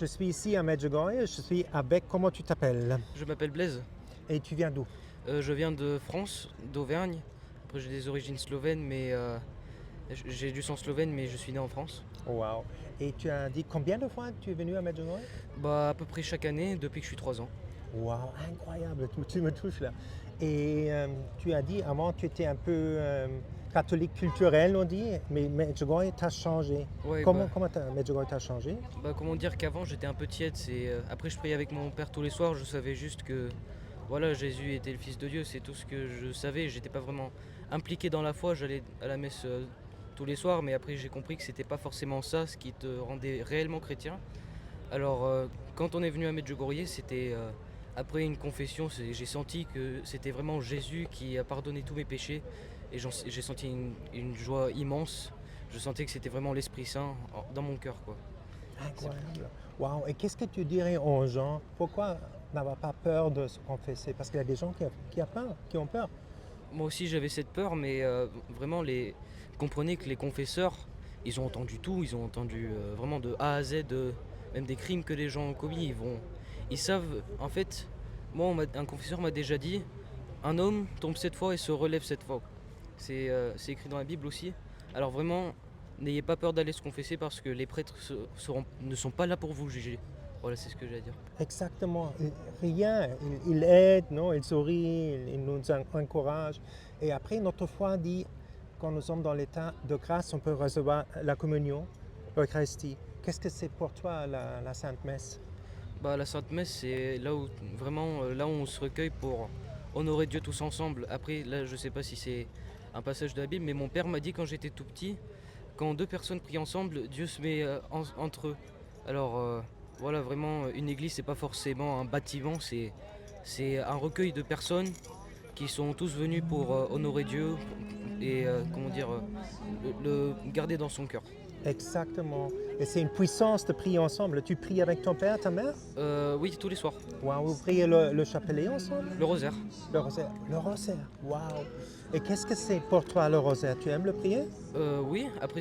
Je suis ici à Medjugorje, je suis avec, comment tu t'appelles? Je m'appelle Blaise. Et tu viens d'où? Je viens de France, d'Auvergne. Après, j'ai des origines slovènes, mais j'ai du sang slovène, mais je suis né en France. Wow. Et tu as dit combien de fois tu es venu à Medjugorje? Bah, à peu près chaque année depuis que je suis 3 ans. Wow, incroyable, tu me touches là. Et tu as dit avant tu étais un peu catholique culturel, on dit, mais Medjugorje t'a changé. Ouais, Comment Medjugorje t'a changé? comment dire qu'avant j'étais un peu tiède. Après, je priais avec mon père tous les soirs. Je savais juste que voilà, Jésus était le Fils de Dieu. C'est tout ce que je savais. J'étais pas vraiment impliqué dans la foi. J'allais à la messe tous les soirs, mais après j'ai compris que c'était pas forcément ça ce qui te rendait réellement chrétien. Alors, quand on est venu à Medjugorje, c'était après une confession. J'ai senti que c'était vraiment Jésus qui a pardonné tous mes péchés et j'ai senti une joie immense. Je sentais que c'était vraiment l'Esprit Saint dans mon cœur, quoi. C'est- Incroyable. Wow. Et qu'est-ce que tu dirais aux gens? Pourquoi n'avoir pas peur de se confesser? Parce qu'il y a des gens qui ont peur. Moi aussi j'avais cette peur, mais vraiment comprenez que les confesseurs, ils ont entendu tout, ils ont entendu vraiment de A à Z, même des crimes que les gens ont commis. Ils savent, en fait, moi un confesseur m'a déjà dit, un homme tombe 7 fois et se relève 7 fois. C'est écrit dans la Bible aussi. Alors vraiment, n'ayez pas peur d'aller se confesser parce que les prêtres ne sont pas là pour vous juger. Voilà, c'est ce que j'ai à dire. Exactement. Rien. Il aide, non? Il sourit, il nous encourage. Et après, notre foi dit, quand nous sommes dans l'état de grâce, on peut recevoir la communion, l'Eucharistie. Qu'est-ce que c'est pour toi la Sainte Messe? Bah, la Sainte Messe, c'est là où vraiment là où on se recueille pour honorer Dieu tous ensemble. Après, là, je sais pas si c'est un passage de la Bible, mais mon père m'a dit quand j'étais tout petit, quand deux personnes prient ensemble, Dieu se met entre eux. Alors voilà, vraiment, une église, c'est pas forcément un bâtiment, c'est un recueil de personnes qui sont tous venus pour honorer Dieu et comment dire, le garder dans son cœur. Exactement. Et c'est une puissance de prier ensemble. Tu pries avec ton père, ta mère? Oui, tous les soirs. Wow. Vous priez le chapelet ensemble? Le rosaire. Le rosaire. Le rosaire. Wow. Et qu'est-ce que c'est pour toi le rosaire? Tu aimes le prier? Oui, après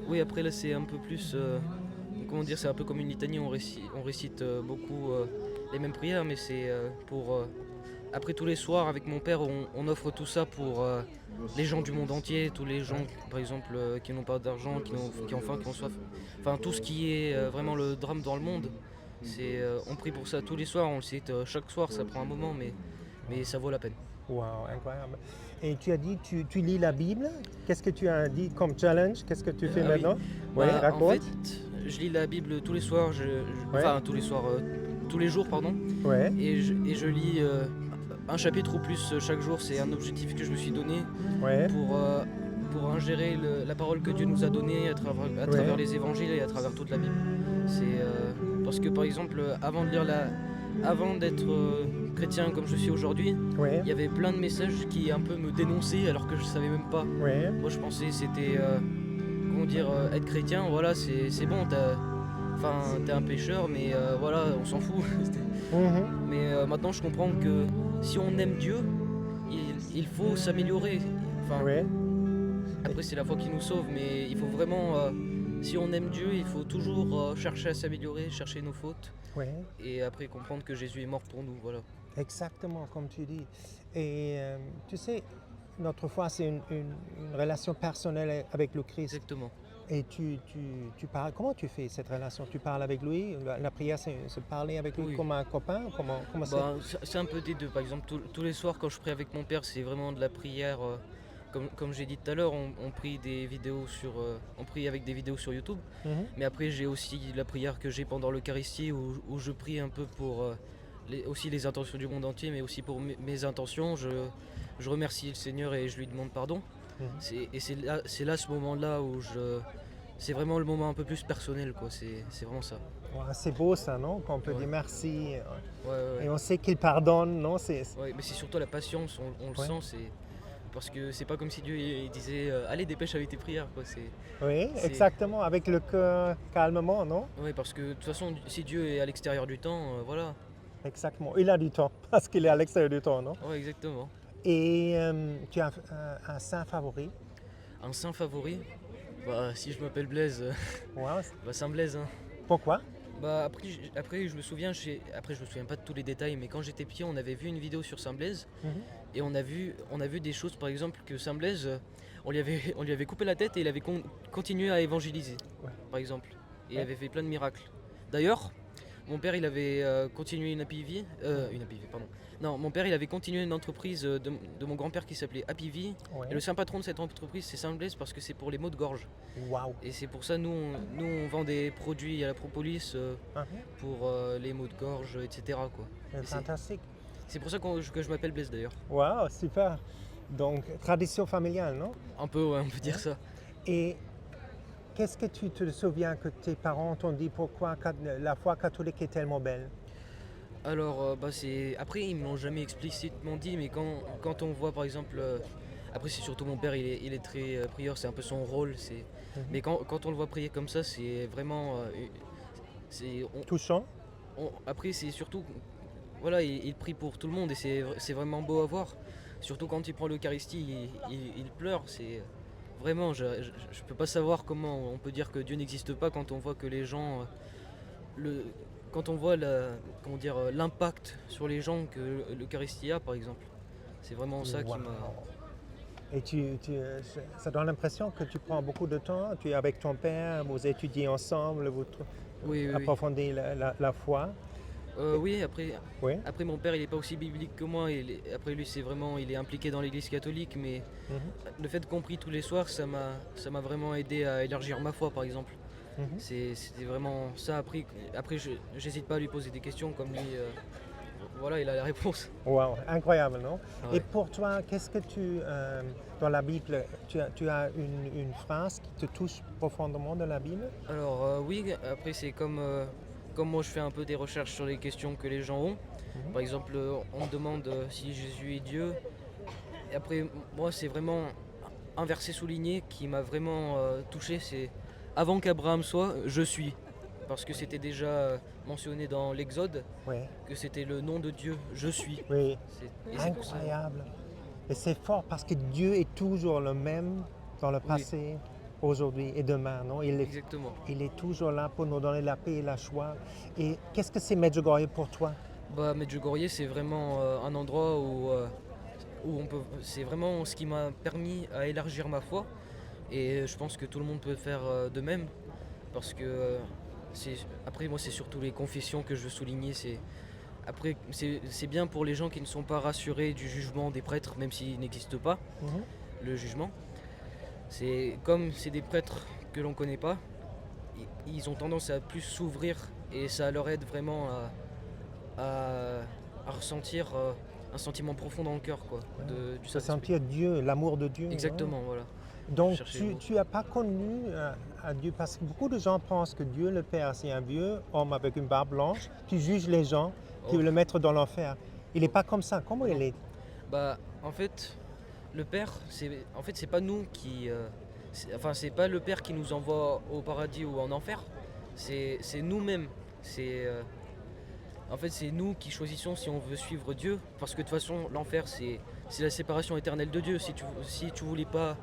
oui, après là c'est un peu plus, comment dire, c'est un peu comme une litanie, on récite beaucoup les mêmes prières, mais c'est pour, après tous les soirs avec mon père, on offre tout ça pour les gens du monde entier, tous les gens par exemple qui n'ont pas d'argent, qui ont faim, qui ont soif, enfin tout ce qui est vraiment le drame dans le monde, on prie pour ça tous les soirs, on le cite chaque soir, ça prend un moment, mais ça vaut la peine. Wow, incroyable. Et tu as dit, tu lis la Bible. Qu'est-ce que tu as dit comme challenge? Qu'est-ce que tu fais Ah oui, maintenant? Oui, bah en raconte. fait, je lis la Bible tous les soirs, Ouais, enfin tous les soirs, tous les jours pardon, ouais, et je lis un chapitre ou plus chaque jour. C'est un objectif que je me suis donné ouais, pour ingérer la parole que Dieu nous a donnée à travers ouais, les évangiles et à travers toute la Bible. Parce que par exemple, avant d'être chrétien comme je suis aujourd'hui, ouais, il y avait plein de messages qui un peu me dénonçaient alors que je savais même pas. ouais. Moi je pensais c'était comment dire, être chrétien, voilà, c'est bon, t'es un pécheur, mais voilà, on s'en fout. Mhm. Mais maintenant, je comprends que si on aime Dieu, il faut s'améliorer. Enfin, Ouais, après, c'est la foi qui nous sauve, mais il faut vraiment, si on aime Dieu, il faut toujours chercher à s'améliorer, chercher nos fautes, ouais, et après comprendre que Jésus est mort pour nous, voilà. exactement comme tu dis. Et tu sais, notre foi, c'est une relation personnelle avec le Christ. Exactement. Et tu parles, comment tu fais cette relation? Tu parles avec lui? La prière, c'est se parler avec lui Oui. comme un copain? Comment c'est? Bah, c'est un peu des deux. Par exemple, tous les soirs, quand je prie avec mon père, c'est vraiment de la prière. Comme j'ai dit tout à l'heure, on prie on prie avec des vidéos sur YouTube. Mhm. Mais après, j'ai aussi la prière que j'ai pendant l'Eucharistie où je prie un peu pour aussi les intentions du monde entier, mais aussi pour mes intentions. Je remercie le Seigneur et je lui demande pardon. Mhm. Et c'est là ce moment-là c'est vraiment le moment un peu plus personnel, quoi. C'est vraiment ça. Ouais, c'est beau ça, non? Qu'on peut dire Ouais, merci. ouais, ouais, Et ouais. on sait qu'il pardonne, non? Ouais, mais c'est surtout la patience, on le Ouais. sent, parce que c'est pas comme si Dieu il disait allez dépêche avec tes prières, quoi. Oui, C'est exactement, avec le cœur calmement, non? Ouais, parce que de toute façon si Dieu est à l'extérieur du temps, voilà. Exactement. Il a du temps, parce qu'il est à l'extérieur du temps, non? Ouais, exactement. Et tu as un saint favori? Un saint favori, bah si je m'appelle Blaise, Wow. bah Saint Blaise, hein. Pourquoi? Bah après je me souviens, après je me souviens pas de tous les détails, mais quand j'étais petit, on avait vu une vidéo sur Saint Blaise Mhm. et on a vu des choses, par exemple que Saint Blaise, on lui avait coupé la tête et il avait continué à évangéliser, Ouais. par exemple. Et il Ouais. avait fait plein de miracles. D'ailleurs, mon père il avait continué une APV, pardon. Non, mon père il avait continué une entreprise de mon grand-père qui s'appelait APV. Ouais. Et le saint patron de cette entreprise c'est Saint Blaise parce que c'est pour les maux de gorge. Waouh. Et c'est pour ça nous on vend des produits à la propolis Mhm. pour les maux de gorge, etc. quoi. C'est Et fantastique. c'est pour ça que je m'appelle Blaise d'ailleurs. Waouh, super. Donc, tradition familiale, non? Un peu, ouais, on peut dire ça. Et qu'est-ce que tu te souviens que tes parents t'ont dit pourquoi la foi catholique est tellement belle? Alors, après, ils me l'ont jamais explicitement dit, mais quand on voit par exemple. Après, c'est surtout mon père, il est très prieur, c'est un peu son rôle. Mais quand on le voit prier comme ça, c'est vraiment. Touchant? Après, c'est surtout. Voilà, il prie pour tout le monde et c'est vraiment beau à voir. Surtout quand il prend l'Eucharistie, il pleure. C'est. Vraiment, je peux pas savoir comment on peut dire que Dieu n'existe pas quand on voit que les gens. Le, Quand on voit comment dire, l'impact sur les gens que l'Eucharistie a, par exemple. C'est vraiment ça qui Wow. m'a. Et ça donne l'impression que tu prends beaucoup de temps, tu es avec ton père, vous étudiez ensemble, vous Oui, oui, oui. approfondissez la foi. Oui, après, Oui. après mon père il est pas aussi biblique que moi. Après lui c'est vraiment, il est impliqué dans l'église catholique, mais Mhm. le fait qu'on prie tous les soirs, ça m'a vraiment aidé à élargir ma foi, par exemple. Mhm. C'était vraiment ça. Après j'hésite pas à lui poser des questions comme lui. Voilà, il a la réponse. Wow, incroyable, non? Ouais. Et pour toi, qu'est-ce que dans la Bible, tu as une phrase qui te touche profondément dans la Bible? Alors oui, après c'est comme moi je fais un peu des recherches sur les questions que les gens ont. Mhm. Par exemple, on me demande si Jésus est Dieu. Et après, moi c'est vraiment un verset souligné qui m'a vraiment touché, c'est avant qu'Abraham soit, je suis. Parce que c'était déjà mentionné dans l'Exode, Oui, que c'était le nom de Dieu, je suis. oui, Et c'est pour ça. incroyable. Et c'est fort parce que Dieu est toujours le même dans le Oui. passé, aujourd'hui et demain, non? Exactement. Il est toujours là pour nous donner la paix et la joie. Et qu'est-ce que c'est Medjugorje pour toi? Bah, Medjugorje, c'est vraiment un endroit où on peut. C'est vraiment ce qui m'a permis à élargir ma foi. Et je pense que tout le monde peut faire de même. Parce que après, moi, c'est surtout les confessions que je veux souligner. Après, c'est bien pour les gens qui ne sont pas rassurés du jugement des prêtres, même s'il n'existe pas, Mhm. le jugement. C'est comme c'est des prêtres que l'on ne connaît pas, ils ont tendance à plus s'ouvrir et ça leur aide vraiment à ressentir un sentiment profond dans le cœur, quoi, du Se Saint-Esprit. sentir Dieu, l'amour de Dieu, non? Exactement, voilà. Donc Chercher le mot. tu n'as pas connu à Dieu, parce que beaucoup de gens pensent que Dieu le Père, c'est un vieux homme avec une barbe blanche qui juge les gens, qui Oh. veut le mettre dans l'enfer. Il n'est pas comme ça. Comment il est? Bah, en fait, le Père, c'est pas nous qui. C'est pas le Père qui nous envoie au paradis ou en enfer. C'est nous-mêmes. En fait, c'est nous qui choisissons si on veut suivre Dieu. Parce que de toute façon, l'enfer, c'est la séparation éternelle de Dieu. Si tu voulais pas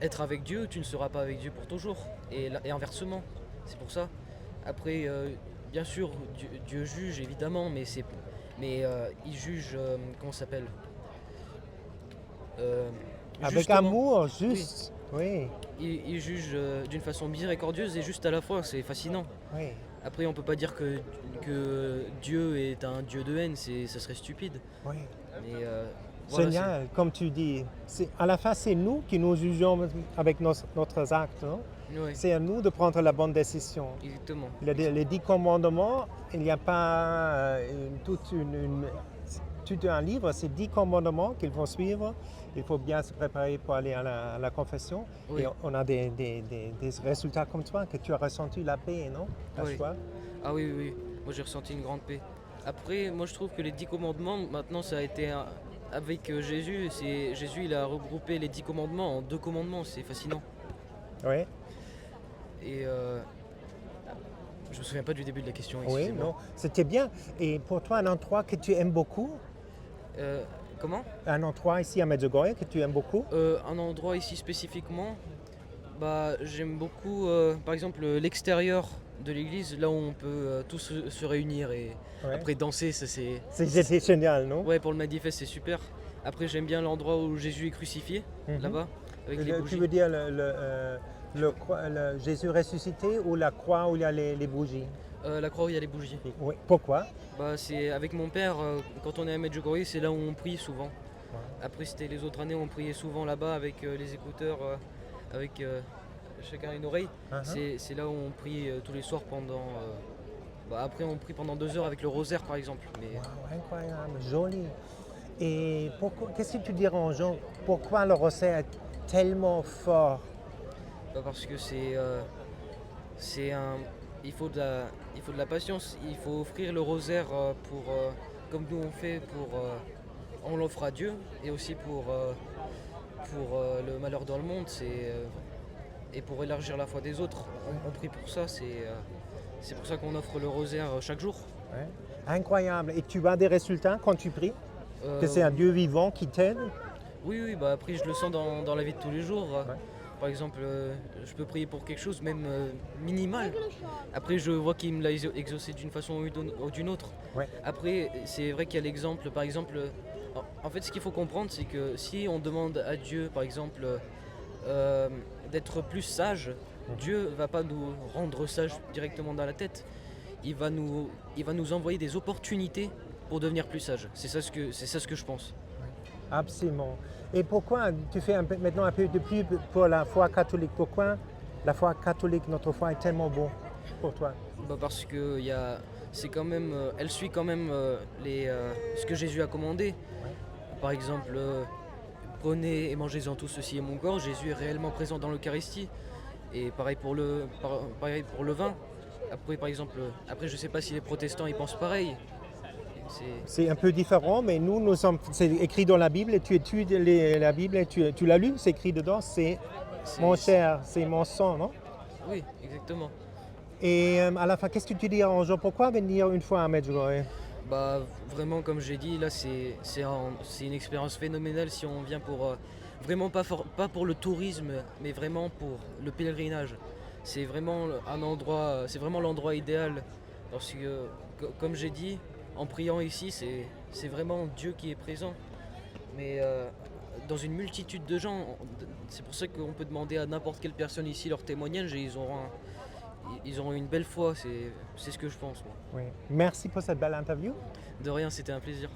être avec Dieu, tu ne seras pas avec Dieu pour toujours. Et inversement. C'est pour ça. Après, bien sûr, Dieu juge évidemment, mais il juge. Comment ça s'appelle? Avec Justement, amour, juste. Oui, il juge d'une façon miséricordieuse et juste à la fois, c'est fascinant. oui. Après, on peut pas dire que Dieu est un Dieu de haine, ça serait stupide. Oui. Mais voilà, Génial, comme tu dis. À la fin, c'est nous qui nous jugeons avec notre actes, non? Ouais, C'est à nous de prendre la bonne décision. exactement. Les 10 commandements, il n'y a pas tout un livre, c'est 10 commandements qu'il faut suivre. Il faut bien se préparer pour aller à la confession. Oui. Et on a des résultats comme toi, que tu as ressenti la paix, non? La Oui. joie. Ah oui, oui, oui. Moi j'ai ressenti une grande paix. Après, moi je trouve que les 10 commandements, maintenant ça a été avec Jésus, Jésus il a regroupé les 10 commandements en 2 commandements, c'est fascinant. Oui, Et je me souviens pas du début de la question, oui, excusez-moi. non, c'était bien. Et pour toi, un endroit que tu aimes beaucoup, Comment? un endroit ici à Medjugorje que tu aimes beaucoup? Un endroit ici spécifiquement, bah j'aime beaucoup par exemple l'extérieur de l'église, là où on peut tous se réunir et Ouais. après danser, ça c'est... C'est génial, non? Ouais, pour le manifeste, c'est super. Après, j'aime bien l'endroit où Jésus est crucifié, Mhm. là-bas, avec les Tu bougies. veux dire le Jésus ressuscité ou la croix où il y a les bougies? La croix où il y a les bougies. Oui. Pourquoi? Bah, c'est avec mon père, quand on est à Medjugorje, c'est là où on prie souvent. Ouais. Après, c'était les autres années, on priait souvent là-bas avec les écouteurs, avec chacun une oreille. Uh-huh. C'est là où on prie tous les soirs pendant. Bah, après, on prie pendant 2 heures avec le rosaire, par exemple. Mais Wow, incroyable, joli. Et qu'est-ce que tu dirais aux gens? Pourquoi le rosaire est tellement fort? bah, parce que c'est un. Il faut de la patience. Il faut offrir le rosaire comme nous on fait on l'offre à Dieu et aussi pour le malheur dans le monde. Et pour élargir la foi des autres. On prie pour ça, c'est pour ça qu'on offre le rosaire chaque jour. Ouais. Incroyable. Et tu as des résultats quand tu pries? Euh, Que c'est un Dieu vivant qui t'aide? oui, bah après je le sens dans la vie de tous les jours. Ouais. Par exemple, je peux prier pour quelque chose, même minimal. Après, je vois qu'il me l'a exaucé d'une façon ou d'une autre. Ouais. Après, c'est vrai qu'il y a l'exemple, par exemple, en fait, ce qu'il faut comprendre, c'est que si on demande à Dieu, par exemple, euh, d'être plus sage, Dieu va pas nous rendre sages directement dans la tête. Il va nous envoyer des opportunités pour devenir plus sage. C'est ça ce que je pense. Absolument. Et pourquoi tu fais maintenant un peu de pub pour la foi catholique? Pourquoi la foi catholique, notre foi, est tellement bon pour toi? Bah parce que c'est quand même, elle suit quand même ce que Jésus a commandé. Par exemple, prenez et mangez-en tous, ceci est mon corps. Jésus est réellement présent dans l'Eucharistie. Et pareil pour le vin. Après, par exemple, après je sais pas si les protestants ils pensent pareil. C'est, C'est un peu différent, mais c'est écrit dans la Bible et tu études la Bible et tu l'as lu, c'est écrit dedans, c'est c'est- mon chair, c'est mon sang, non? Oui, exactement. Et à la fin, qu'est-ce que tu dis aux gens? Pourquoi venir une fois à Medjugorje? Bah vraiment comme j'ai dit là c'est une expérience phénoménale si on vient pour vraiment pas pour le tourisme mais vraiment pour le pèlerinage. C'est vraiment un endroit c'est vraiment l'endroit idéal parce que comme j'ai dit en priant ici c'est vraiment Dieu qui est présent mais dans une multitude de gens c'est pour ça qu'on peut demander à n'importe quelle personne ici leur témoignage et ils auront une belle foi c'est ce que je pense moi. Oui. Merci pour cette belle interview. De rien, c'était un plaisir.